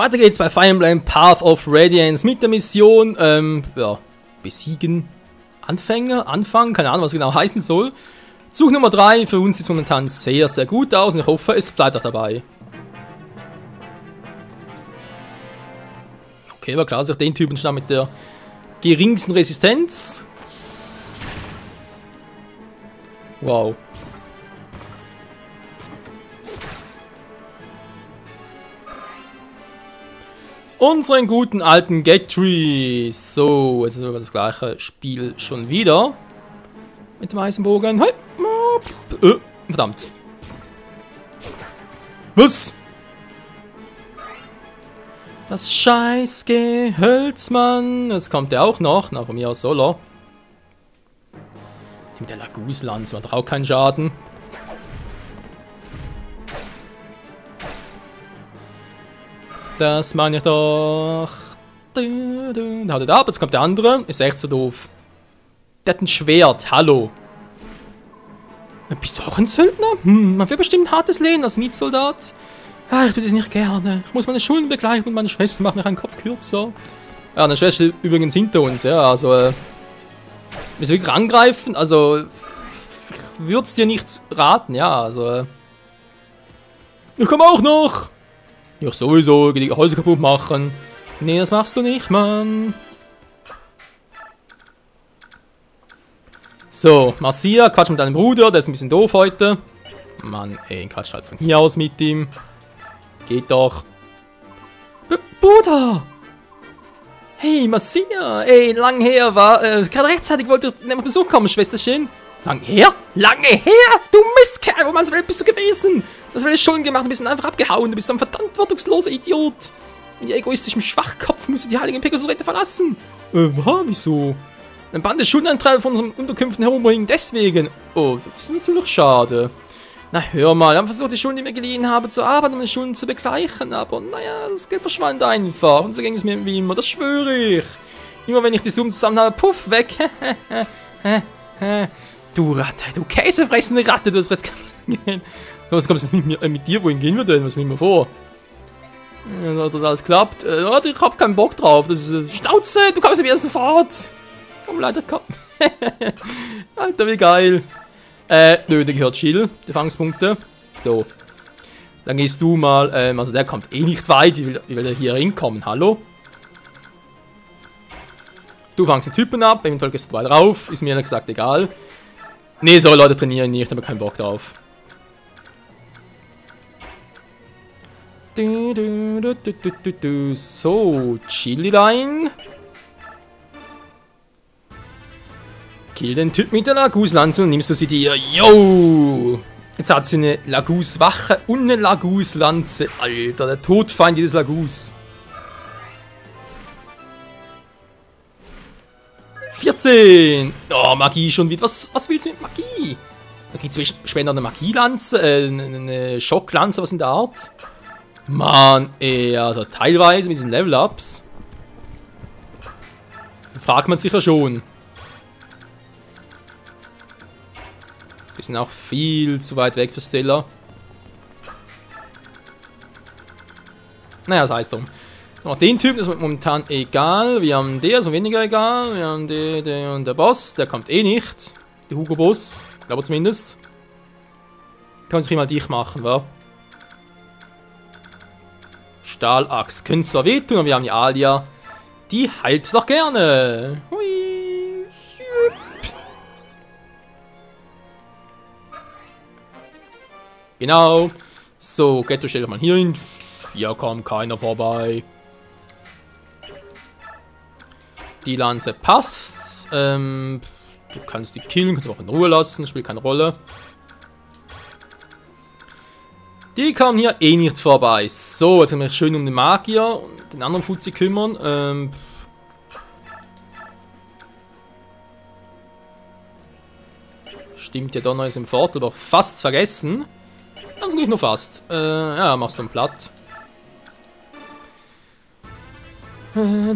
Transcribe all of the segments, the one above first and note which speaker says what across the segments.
Speaker 1: Weiter geht's bei Fire Emblem Path of Radiance mit der Mission, ja, besiegen. Anfangen, keine Ahnung, was genau heißen soll. Zug Nummer 3 für uns sieht momentan sehr, sehr gut aus und ich hoffe, es bleibt auch dabei. Okay, war klar, dass ich den Typen schon mit der geringsten Resistenz. Wow. Unseren guten alten Gatry. So, jetzt ist das gleiche Spiel schon wieder. Mit dem Eisenbogen. Verdammt. Was? Das scheiß Gehölzmann. Jetzt kommt der auch noch. Na, von mir aus solo. Mit der Laguslanze macht auch keinen Schaden. Das meine ich doch. Da hat er da ab, jetzt kommt der andere. Ist echt so doof. Der hat ein Schwert, hallo. Bist du auch ein Söldner? Man will bestimmt ein hartes Leben als Mietsoldat. Ah, ich tue das nicht gerne. Ich muss meine Schulden begleichen und meine Schwester macht mir einen Kopf kürzer. Ja, eine Schwester ist übrigens hinter uns, ja, also, wir müssen wirklich angreifen, also, ich würde es dir nicht raten, ja, also, ich komme auch noch. Ja, sowieso, die Häuser kaputt machen. Nee, das machst du nicht, Mann. So, Marcia, quatsch mit deinem Bruder, der ist ein bisschen doof heute. Mann, ey, quatsch halt von hier aus mit ihm. Geht doch. Bruder! Hey, Marcia! Ey, lang her war, gerade rechtzeitig wollte ich auf Besuch kommen, Schwesterchen. Lang her? Lange her? Du Mistkerl, wo man's Welt bist du gewesen? Das will ich schon gemacht, du bist einfach abgehauen, du bist so ein verantwortungsloser Idiot. Mit ihr egoistischem Schwachkopf musst du die heiligen Pegasus-Räte verlassen. Wieso? Ein Band des Schuldeneintreiber von unseren Unterkünften herumbringen, deswegen. Oh, das ist natürlich schade. Na, hör mal, wir haben versucht, die Schulden, die wir geliehen haben, zu arbeiten, um die Schulden zu begleichen, aber naja, das Geld verschwand einfach. Und so ging es mir wie immer, das schwöre ich. Immer wenn ich die Summen zusammen habe, puff, weg. Du Ratte, du käsefressende Ratte, du hast jetzt gehen. Was kommst du jetzt mit dir? Wohin gehen wir denn? Was nehmen wir vor? Ja, das alles klappt. Ich hab keinen Bock drauf. Das ist Schnauze, du kommst mir sofort. Komm, leider, komm. Alter, wie geil. Nö, der gehört Chill, die Fangspunkte. So. Dann gehst du mal, also der kommt eh nicht weit. Wie will der hier hinkommen? Hallo? Du fangst den Typen ab, eventuell gehst du weiter rauf. Ist mir ehrlich gesagt egal. Nee, so Leute trainieren nicht, aber keinen Bock drauf. So, Chili-Line. Kill den Typ mit der Laguslanze und nimmst du sie dir. Yo! Jetzt hat sie eine Laguswache und eine Laguslanze. Alter, der Todfeind jedes Lagus. 14! Oh, Magie schon wieder. Was willst du mit Magie? Da kriegst du später eine Magielanze, eine Schocklanze, was in der Art. Mann, ey, also teilweise mit diesen Level-Ups. Fragt man sich ja schon. Wir sind auch viel zu weit weg für Stella. Naja, das heißt drum. Noch den Typen, das ist momentan egal. Wir haben der, ist weniger egal. Wir haben der und der Boss, der kommt eh nicht. Der Hugo-Boss, glaube zumindest. Kann man sich mal dich machen, wa? Stahlachs. Könnte zwar wehtun, aber wir haben die Alia. Die heilt doch gerne. Hui. Genau. So, Ghetto stell doch mal hier hin. Hier kommt keiner vorbei. Die Lanze passt. Du kannst die killen, kannst du auch in Ruhe lassen, spielt keine Rolle. Die kommen hier eh nicht vorbei. So, jetzt können wir schön um den Magier und den anderen Fuzzi kümmern. Stimmt ja, Donner ist im Vorteil, aber fast vergessen. Also nicht nur fast. Ja, machst du einen platt. Aber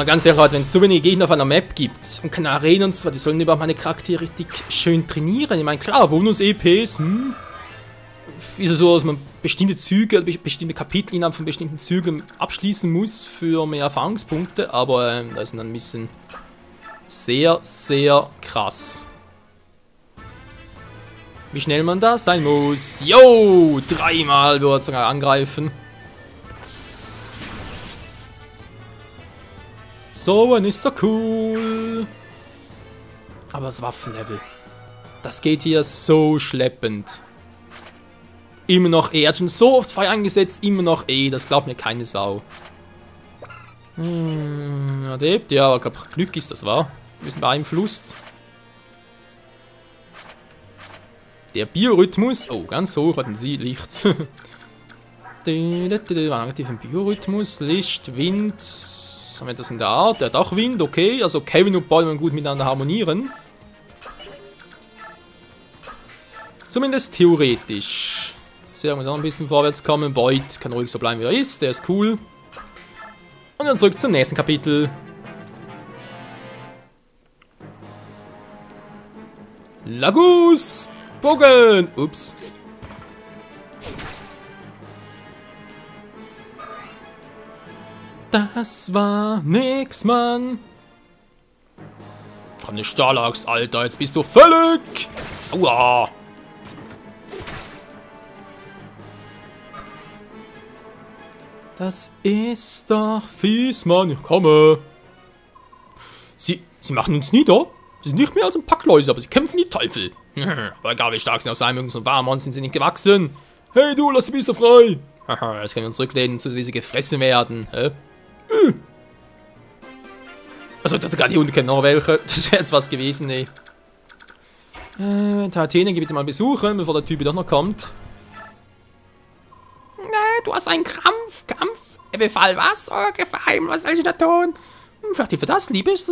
Speaker 1: ganz ehrlich, Leute, wenn es so wenige Gegner auf einer Map gibt und keine Arenen und so, die sollen überhaupt meine Charaktere richtig schön trainieren. Ich meine, klar, Bonus-EPs, ist es so, dass man bestimmte Züge, bestimmte Kapitel innerhalb von bestimmten Zügen abschließen muss für mehr Erfahrungspunkte, aber das ist dann ein bisschen sehr, sehr krass. Wie schnell man da sein muss. Yo, 3-mal wird sogar angreifen. So, und ist so cool. Aber das Waffenlevel, das geht hier so schleppend. Immer noch E. Er hat schon so oft Feuer eingesetzt, immer noch E. Das glaubt mir keine Sau. Adept, ja, aber ich glaube, Glück ist das, war. Ein bisschen beeinflusst. Der Biorhythmus. Oh, ganz hoch hatten sie Licht. Aktiven Biorhythmus, Licht, Wind. Haben wir das in der Art? Der hat auch Wind, okay. Also Kevin und Boy gut miteinander harmonieren. Zumindest theoretisch. Sehr, wenn wir noch ein bisschen vorwärts kommen. Boyd kann ruhig so bleiben, wie er ist. Der ist cool. Und dann zurück zum nächsten Kapitel. Lagus! Bogen! Ups. Das war nix, Mann. Komm, eine Stahlaxt, Alter. Jetzt bist du völlig... Aua! Das ist doch fies, Mann. Ich komme. Sie machen uns nieder. Sie sind nicht mehr als ein Pack Läuse, aber sie kämpfen wie Teufel. Aber egal wie stark sie auch sein mögen, so ein Barmon sind sie nicht gewachsen. Hey du, lass die Biester frei. Jetzt können wir uns zurücklehnen, so wie sie gefressen werden. Also, ich dachte gerade, hier unten kennen noch welche. Das wäre jetzt was gewesen, ey. Athene, geh bitte mal besuchen, bevor der Typ doch noch kommt. Du hast einen Kampf. Er befahl was? Oh, Geheim, was soll ich da tun? Vielleicht für das, Liebes,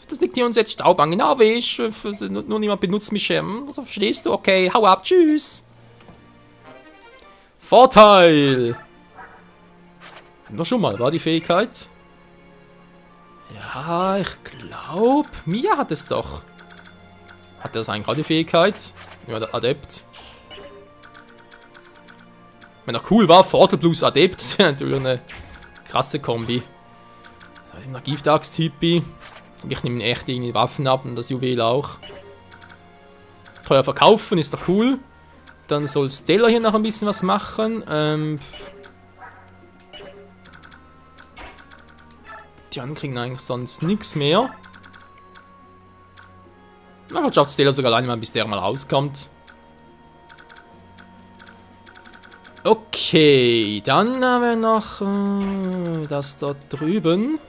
Speaker 1: das liegt hier uns jetzt Staub an, genau wie ich. Nur niemand benutzt mich. So verstehst du? Okay, hau ab, tschüss. Vorteil. Hatten wir schon mal, war die Fähigkeit? Ja, ich glaube, Mia hat es doch. Hat das eigentlich gerade die Fähigkeit? Ja, der Adept. Wenn er cool war, Vorteil plus Adept, das wäre natürlich eine krasse Kombi. Giftachs-Typi. Ich nehme echt irgendwie Waffen ab und das Juwel auch. Teuer verkaufen ist doch cool. Dann soll Stella hier noch ein bisschen was machen. Die anderen kriegen eigentlich sonst nichts mehr. Na, vielleicht schafft Stella sogar alleine mal, bis der mal rauskommt. Okay, dann haben wir noch das dort drüben.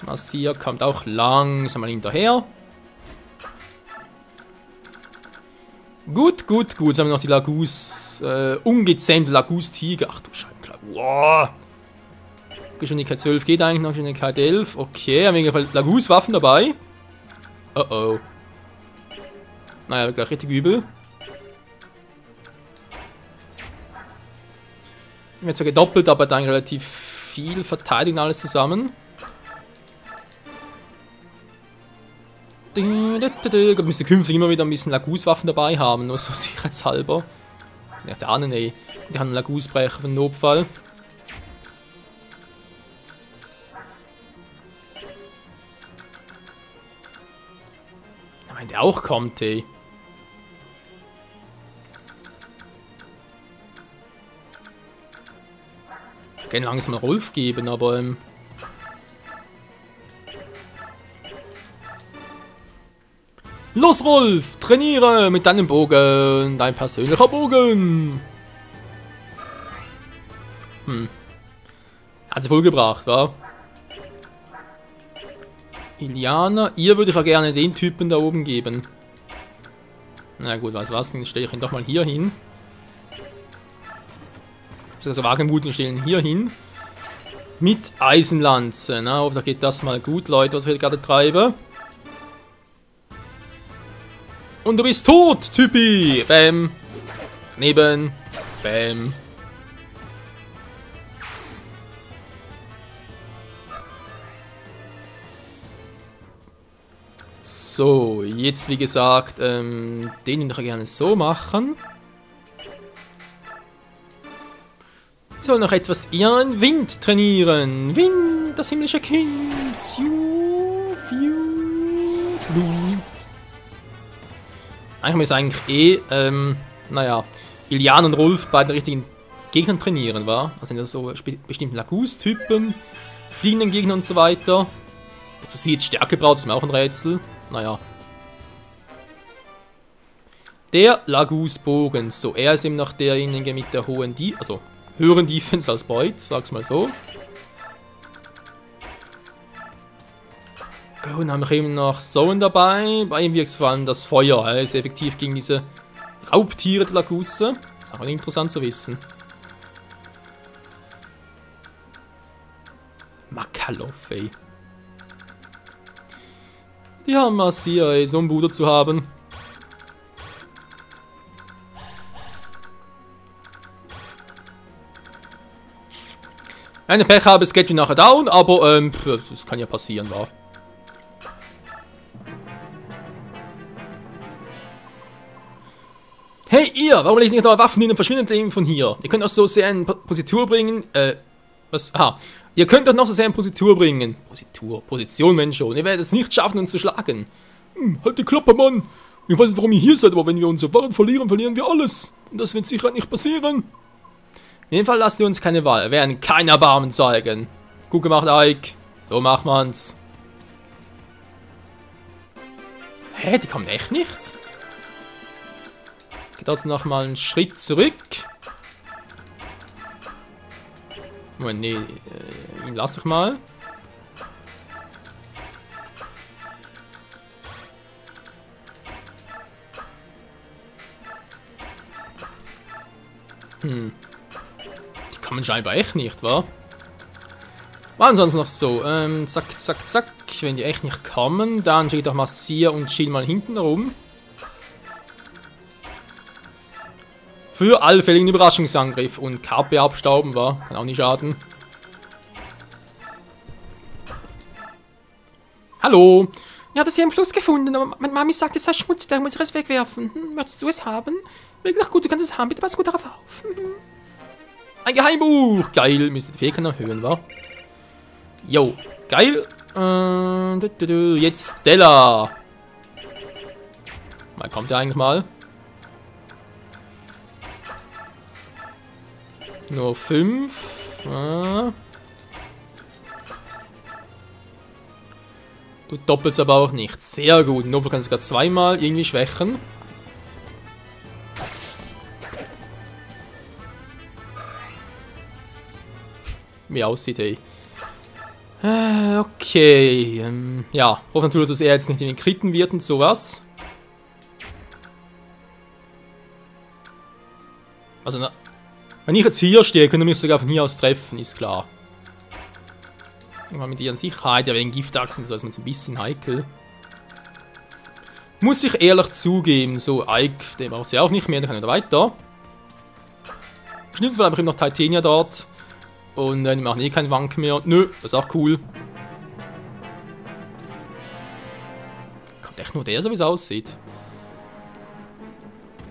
Speaker 1: Marcia kommt auch langsam mal hinterher. Gut. Jetzt haben wir noch die Lagus, ungezähmte Lagus-Tiger. Ach du Scheibenklau. Wow. Geschwindigkeit 12 geht eigentlich noch, Geschwindigkeit 11. Okay, haben wir jedenfalls Lagus-Waffen dabei. Oh. Naja, wird gleich richtig übel. Wird zwar gedoppelt, aber dann relativ viel Verteidigung alles zusammen. Ich müsste künftig immer wieder ein bisschen Lagus-Waffen dabei haben, nur so sicherheitshalber. Ja, der andere, ey. Die haben einen Lagus-Brecher für den Notfall. Wenn der auch kommt, ey. Ich kann langsam mal Rolf geben, aber los, Rolf! Trainiere mit deinem Bogen! Dein persönlicher Bogen! Hat sie wohl gebracht, wa? Iliana, ihr würde ich ja gerne den Typen da oben geben. Na gut, was denn? Stelle ich ihn doch mal hier hin. Also wagemutig stellen ihn hier hin. Mit Eisenlanze. Na, hoffentlich geht das mal gut, Leute, was ich hier gerade treibe. Und du bist tot, Typi! Bäm. Neben. Bäm. So, jetzt wie gesagt, den würde ich gerne so machen. Ich soll noch etwas ihren Wind trainieren. Wind, das himmlische Kind. Eigentlich muss eigentlich naja, Ilian und Rolf bei den richtigen Gegnern trainieren, war? Also sind das so bestimmte Lagus-Typen, fliegenden Gegner und so weiter. Wozu sie jetzt Stärke braucht, ist mir auch ein Rätsel. Naja. Der Lagus-Bogen. So, er ist eben noch derjenige mit der hohen also höheren Defense als Beut, sag's mal so. Gut, dann haben wir eben noch Zone dabei. Bei ihm wirkt vor allem das Feuer. Er ist effektiv gegen diese Raubtiere der Lagusse. Das ist auch interessant zu wissen. Makalov, ey. Die haben es hier, ey, so einen Bruder zu haben. Eine Pech habe, es geht wie nachher down, aber das kann ja passieren, wa? Hey ihr, warum legt ihr nicht eure Waffen hin und verschwindet eben von hier? Ihr könnt auch so sehr in Positur bringen, was? Aha. Ihr könnt doch noch so sehr in Positur bringen. Position, Mensch schon. Ihr werdet es nicht schaffen, uns zu schlagen. Halt die Klappe, Mann. Ich weiß nicht, warum ihr hier seid, aber wenn wir unsere Waren verlieren, verlieren wir alles. Und das wird sicher nicht passieren. In jedem Fall lasst ihr uns keine Wahl. Wir werden kein Erbarmen zeigen. Gut gemacht, Ike. So macht man's. Hä, die kommen echt nicht? Geht also nochmal einen Schritt zurück. Moment, nee, ihn lasse ich mal. Die kommen scheinbar echt nicht, wa? War sonst noch so, zack, zack, zack. Wenn die echt nicht kommen, dann steht doch mal Sia und Chill mal hinten rum. Für alle Fälle einen Überraschungsangriff und KP abstauben, war. Kann auch nicht schaden. Hallo. Ich habe das hier im Fluss gefunden, aber meine Mami sagt, es sei schmutzig, da muss ich es wegwerfen. Möchtest du es haben? Wirklich gut, du kannst es haben, bitte pass gut darauf auf. Ein Geheimbuch! Geil, müsste die Fähigkeit erhöhen, wa? Jo, geil. Jetzt Stella. Wann kommt der eigentlich mal? Nur 5. Du doppelst aber auch nicht. Sehr gut. Nova kann sogar zweimal irgendwie schwächen. Wie aussieht, ey. Okay. Ja, hoffen natürlich, dass er jetzt nicht in den Kriten wird und sowas. Also, wenn ich jetzt hier stehe, könnt ihr mich sogar von hier aus treffen, ist klar. Irgendwann mit ihren Sicherheit, ja wegen Giftachsen, so ist es ein bisschen heikel. Muss ich ehrlich zugeben, so Ike, den braucht sie auch nicht mehr, der kann wieder weiter. Im schlimmsten Fall habe ich noch Titania dort. Und die machen eh keinen Wank mehr. Nö, das ist auch cool. Kommt echt nur der, so wie es aussieht.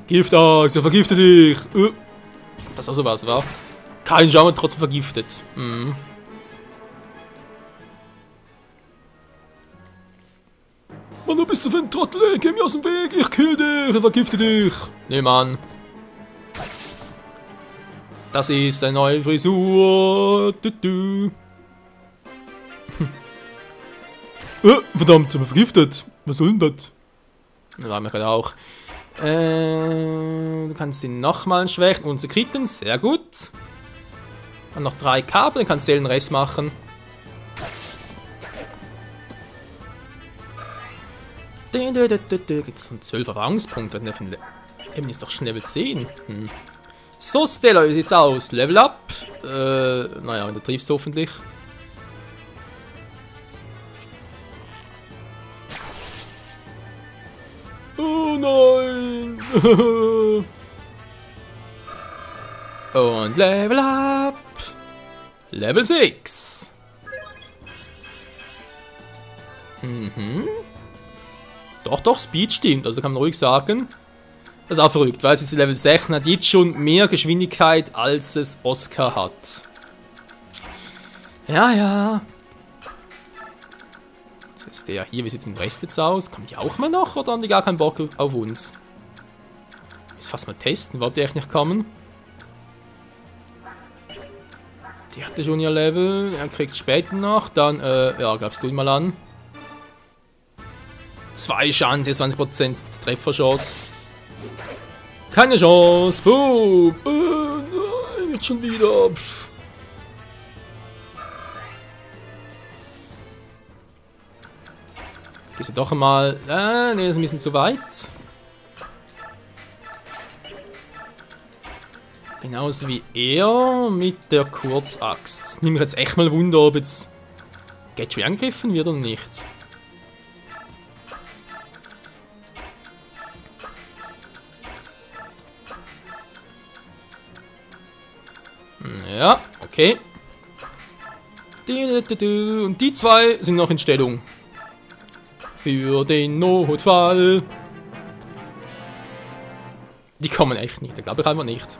Speaker 1: Giftachse, vergifte dich! Das ist auch sowas, wa? Kein Schaum, trotzdem vergiftet. Mann, du bist so für ein Trottel, geh mir aus dem Weg, ich kill dich, ich vergifte dich. Nee, Mann. Das ist eine neue Frisur. Verdammt, ich bin vergiftet. Was soll denn das? Das war mir gerade auch. Du kannst ihn nochmal schwächen. Unsere Kriten, sehr gut. Dann noch 3 Kabel, dann kannst du den Rest machen. Gibt es 12 Erfahrungspunkte? Eben ist doch schon Level 10. So, Stella, wie sieht's aus? Level up? Naja, wenn du triffst hoffentlich. Oh nein! Und Level up! Level 6! Doch, doch, Speed stimmt. Also kann man ruhig sagen. Das ist auch verrückt, weil es ist Level 6 und hat jetzt schon mehr Geschwindigkeit, als es Oscar hat. Ja, ja. Was ist der hier? Wie sieht es mit dem Rest jetzt aus? Kommen die auch mal noch oder haben die gar keinen Bock auf uns? Jetzt fast mal testen, ob die echt nicht kommen. Die hatte schon ihr Level. Er kriegt später noch. Dann, ja, greifst du ihn mal an. 2 Chance, 20% Trefferchance. Keine Chance. Boom. Jetzt schon wieder. Pff. Gehst du doch einmal. Ne, ist ein bisschen zu weit. Genauso wie er mit der Kurzaxt. Nimm mich jetzt echt mal Wunder, ob jetzt Gateway angegriffen wird oder nicht. Ja, okay. Und die zwei sind noch in Stellung. Für den Notfall. Die kommen echt nicht, da glaube ich einfach nicht.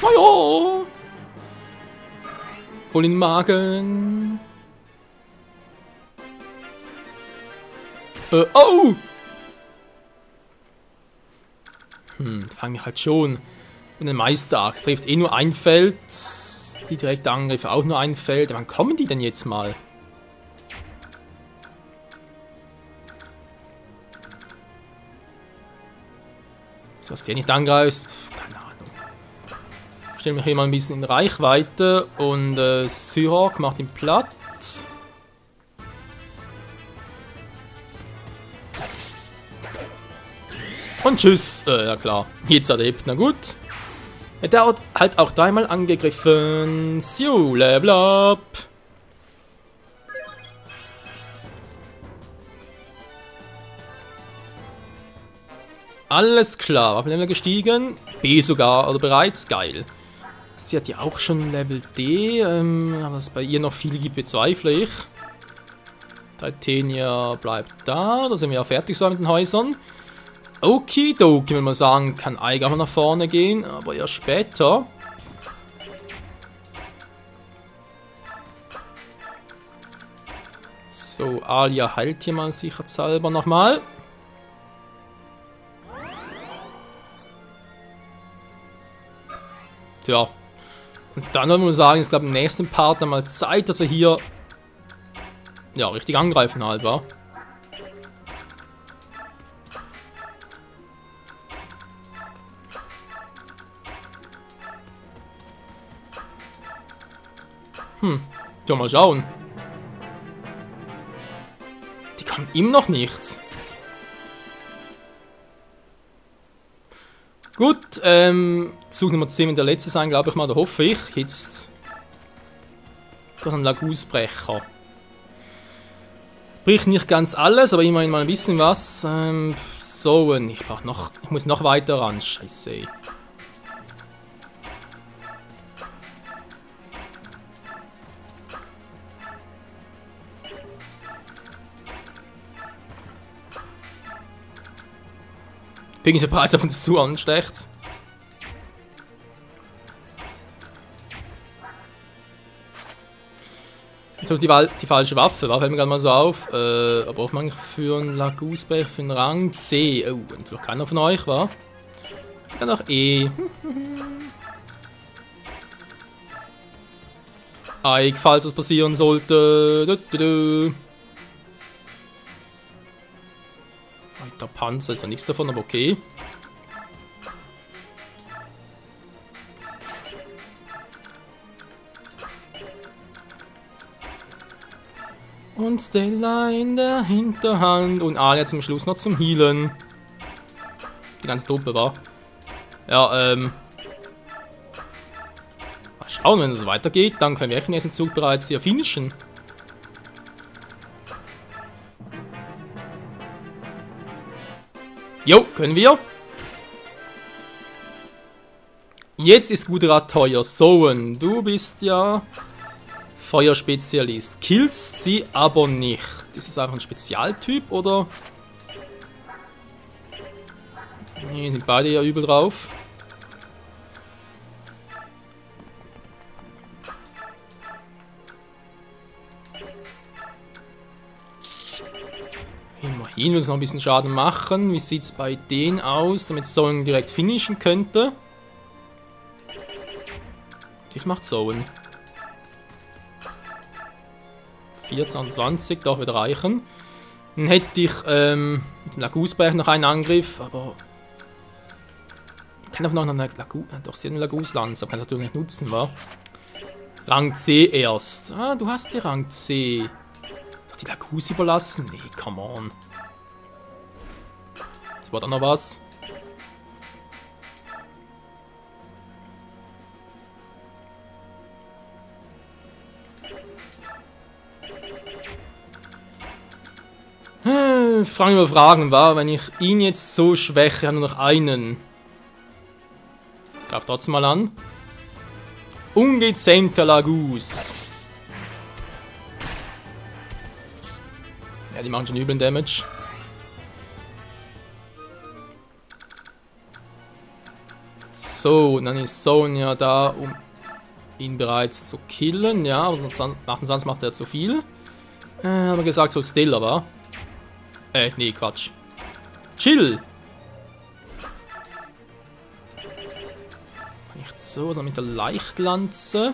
Speaker 1: Naja. Voll in den Magen. Oh! Fange ich halt schon. Und ein Meisterark trifft eh nur ein Feld. Die direkte Angriffe auch nur ein Feld. Wann kommen die denn jetzt mal? So, dass der nicht angreift, keine Ahnung. Ich stelle mich hier mal ein bisschen in Reichweite und Syrok macht ihn platt. Und tschüss. Ja klar, jetzt erlebt, na gut. Der hat halt auch dreimal angegriffen. So, Level up. Alles klar, auf Level gestiegen. B sogar, oder bereits, geil. Sie hat ja auch schon Level D. Aber es bei ihr noch viel gibt, bezweifle ich. Titania bleibt da. Da sind wir ja fertig so mit den Häusern. Okidoki, wenn man sagen, kann eigentlich auch nach vorne gehen, aber ja später. So, Alia heilt hier mal sicherheitshalber nochmal. Tja. Und dann würde man sagen, ist glaube ich im nächsten Part dann mal Zeit, dass wir hier ja richtig angreifen halt, wa? Ja, mal schauen. Die kann ihm noch nicht. Gut, Zug Nummer 10 wird der letzte sein, glaube ich mal, da hoffe ich. Jetzt. Das ist ein Lagusbrecher. Bricht nicht ganz alles, aber immerhin mal ein bisschen was. So, ich muss noch weiter ran. Scheiße. Bin ich der Preis auf uns zu an, schlecht. Jetzt habe ich die falsche Waffe, fällt mir gerade mal so auf. Aber braucht man eigentlich für einen Lagusbrecher für einen Rang C? Oh, und vielleicht keiner von euch, wa? Ich kann auch E. Eig, falls was passieren sollte. Der Panzer ist ja nichts davon, aber okay. Und Stella in der Hinterhand. Und Alia zum Schluss noch zum Healen. Die ganze Truppe war. Ja, mal schauen, wenn es so weitergeht, dann können wir im nächsten Zug bereits hier finishen. Jo, können wir. Jetzt ist Gudra teuer. Soen, du bist ja Feuerspezialist. Kills sie aber nicht. Ist das einfach ein Spezialtyp oder? Nee, sind beide ja übel drauf. Immerhin will es noch ein bisschen Schaden machen. Wie sieht es bei denen aus, damit Zoen direkt finishen könnte? Wie viel macht Zoen? 14, doch wieder reichen. Dann hätte ich mit dem Lagusberg noch einen Angriff, aber ich kann einfach noch eine doch, sie hat eine Laguslanze, aber kann es natürlich nicht nutzen, wa? Rang C erst. Ah, du hast die Rang C. Doch die Lagus überlassen? Nee, come on. Das war dann noch was. Fragen über Fragen, war, wenn ich ihn jetzt so schwäche, habe nur noch einen. Darf trotzdem mal an. Ungezähmter Lagus. Ja, die machen schon üblen Damage. So, und dann ist Sonja da, um ihn bereits zu killen. Ja, aber sonst macht er zu viel. Haben wir gesagt, so still, aber. Nee, Quatsch. Chill! Nicht so, sondern mit der Leichtlanze.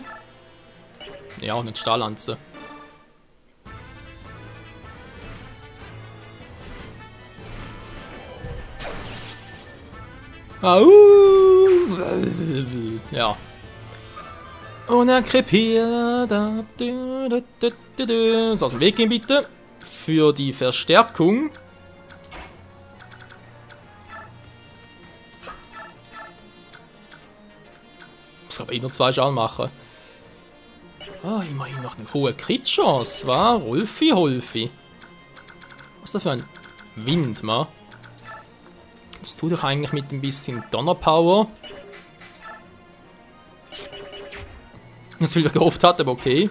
Speaker 1: Ja, auch nicht Stahllanze. Au! Ja. Und er krepiert. So, aus dem Weg gehen bitte. Für die Verstärkung. Ich muss aber nur 2 Schaden machen. Ah, immerhin noch eine hohe Crit-Chance, wa? Rolfi. Was ist das für ein Wind, ma? Das tut doch eigentlich mit ein bisschen Donnerpower. Das viel ich gehofft hatte, aber okay.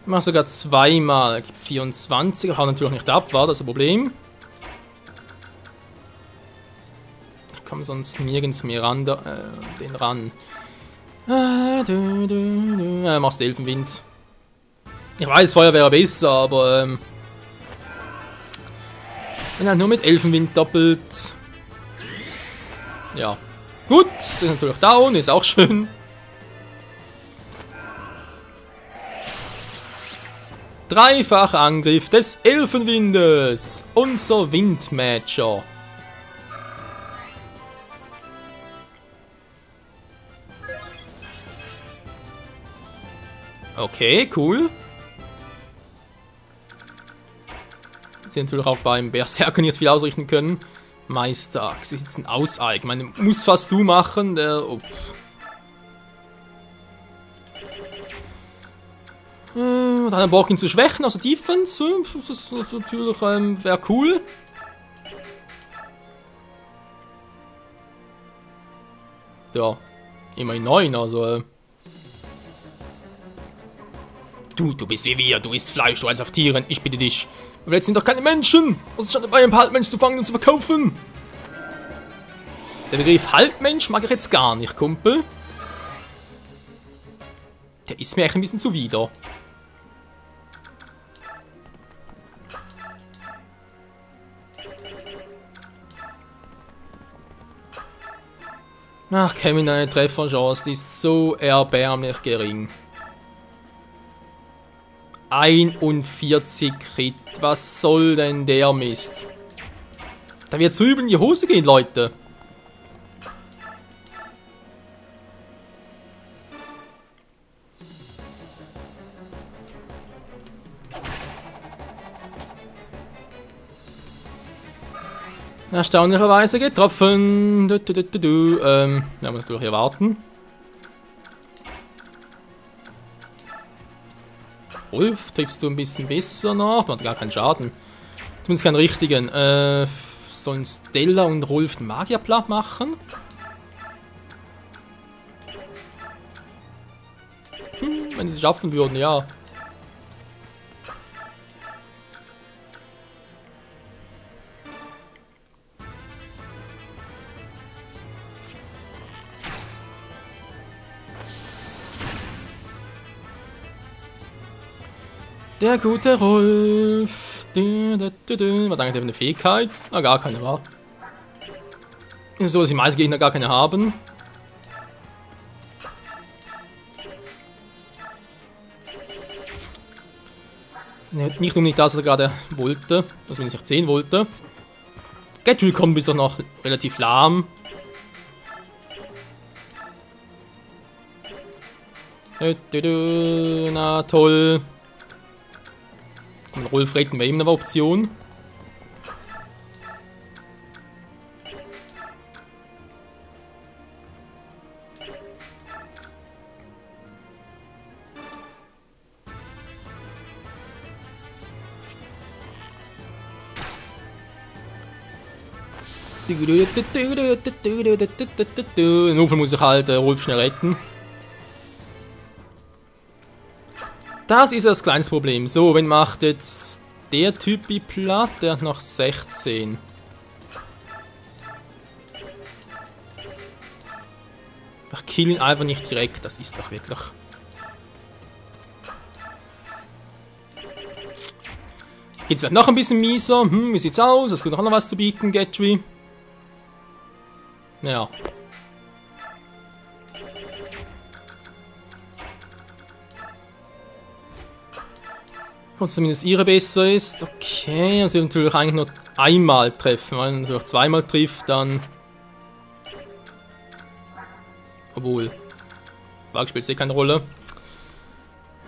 Speaker 1: Ich mache sogar zweimal. 24, haut natürlich nicht ab, war das ein Problem. Ich komme sonst nirgends mehr ran, den ran. Machst du Elfenwind. Ich weiß, Feuer wäre besser, aber wenn halt nur mit Elfenwind doppelt. Ja. Gut, ist natürlich down, ist auch schön. Dreifacher Angriff des Elfenwindes. Unser Windmatcher. Okay, cool. Sie natürlich auch beim Berserker nicht viel ausrichten können. Meisterachse ist jetzt ein Auseig. Ich meine, muss fast du machen. Der. Dann einen Bock ihn zu schwächen, also Defense. Das natürlich wäre cool. Ja, immerhin 9, also. Du bist wie wir, du isst Fleisch, du eins auf Tieren, ich bitte dich. Aber jetzt sind doch keine Menschen! Was ist schon dabei, ein Halbmensch zu fangen und zu verkaufen? Der Begriff Halbmensch mag ich jetzt gar nicht, Kumpel. Der ist mir echt ein bisschen zuwider. Ach, Kevin, deine Trefferchance, die ist so erbärmlich gering. 41 Crit. Was soll denn der Mist? Da wird so übel in die Hose gehen, Leute. Erstaunlicherweise getroffen. Ja, muss natürlich hier warten. Rolf triffst du ein bisschen besser noch. Du hast gar keinen Schaden. Zumindest keinen richtigen. Sollen Stella und Rolf den Magier platt machen? Wenn sie es schaffen würden, ja. Der gute Rolf. Was eigentlich eine Fähigkeit? Na, gar keine, war. Ist so, dass die meisten Gegner gar keine haben. Nicht unbedingt das, was er gerade wollte. Das, wenn ich nicht sehen wollte. Gatry kommt bis doch noch relativ lahm. Na toll. Und Rolf retten wir eben eine Option. Nur muss ich halt Rolf schnell retten. Das ist das kleinste Problem. So, wen macht jetzt der Typi platt? Der hat noch 16. Ich kill ihn einfach nicht direkt. Das ist doch wirklich... Geht's vielleicht noch ein bisschen mieser? Wie sieht's aus? Hast du noch was zu bieten, Gatry? Ja. Und zumindest ihre besser ist. Okay, also natürlich eigentlich nur einmal treffen. Wenn man natürlich zweimal trifft, dann... Obwohl... Frage spielt eh keine Rolle.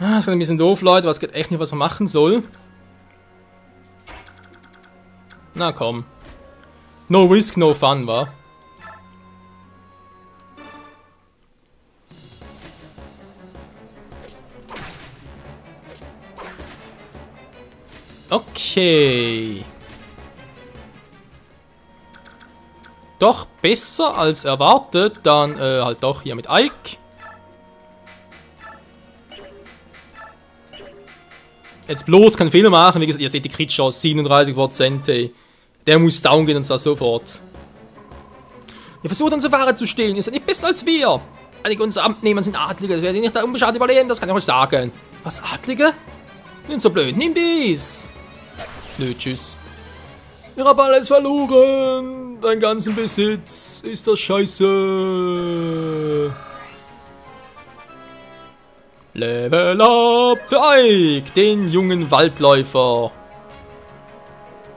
Speaker 1: Das ist ein bisschen doof, Leute. Was geht echt nicht, was man machen soll. Na komm. No risk, no fun, wa? Okay. Doch besser als erwartet. Dann halt doch hier mit Ike. Jetzt bloß keinen Fehler machen. Wie gesagt, ihr seht die Crit-Chance 37%. Ey. Der muss down gehen und zwar sofort. Ihr versucht unsere Ware zu stehlen. Ihr seid nicht besser als wir. Einige unserer Amtnehmer sind Adlige. Das werdet ihr nicht da unbeschadet überleben. Das kann ich euch sagen. Was, Adlige? Nicht so blöd. Nimm dies. Nö, tschüss. Ich hab alles verloren. Dein ganzen Besitz. Ist das scheiße. Level up für Ike, den jungen Waldläufer.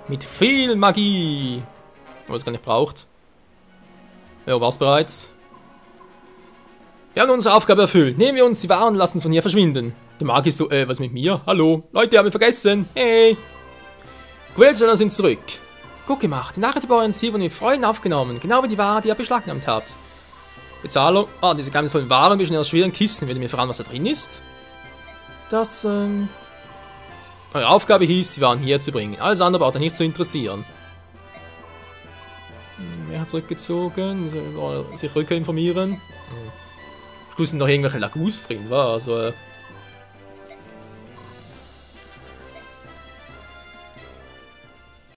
Speaker 1: Mit viel Magie. Was gar nicht braucht. Ja, war's bereits. Wir haben unsere Aufgabe erfüllt. Nehmen wir uns die Waren und lassen uns von hier verschwinden. Die Magie ist so, was mit mir? Hallo? Leute, haben wir vergessen. Hey. Quellsöldner sind zurück. Gut gemacht. Die Nachricht über euren Ziel wurde mit Freuden aufgenommen. Genau wie die Ware, die ihr beschlagnahmt habt. Bezahlung. Ah, diese Geheimnisse sollen Waren ein bisschen aus schweren Kisten. Werdet ihr mir verraten, was da drin ist? Das, Eure Aufgabe hieß, die Waren hier zu bringen. Alles andere braucht euch nicht zu interessieren. Wer hat zurückgezogen? Sich Rückkehr informieren. Schluss sind noch irgendwelche Lagus drin, war also.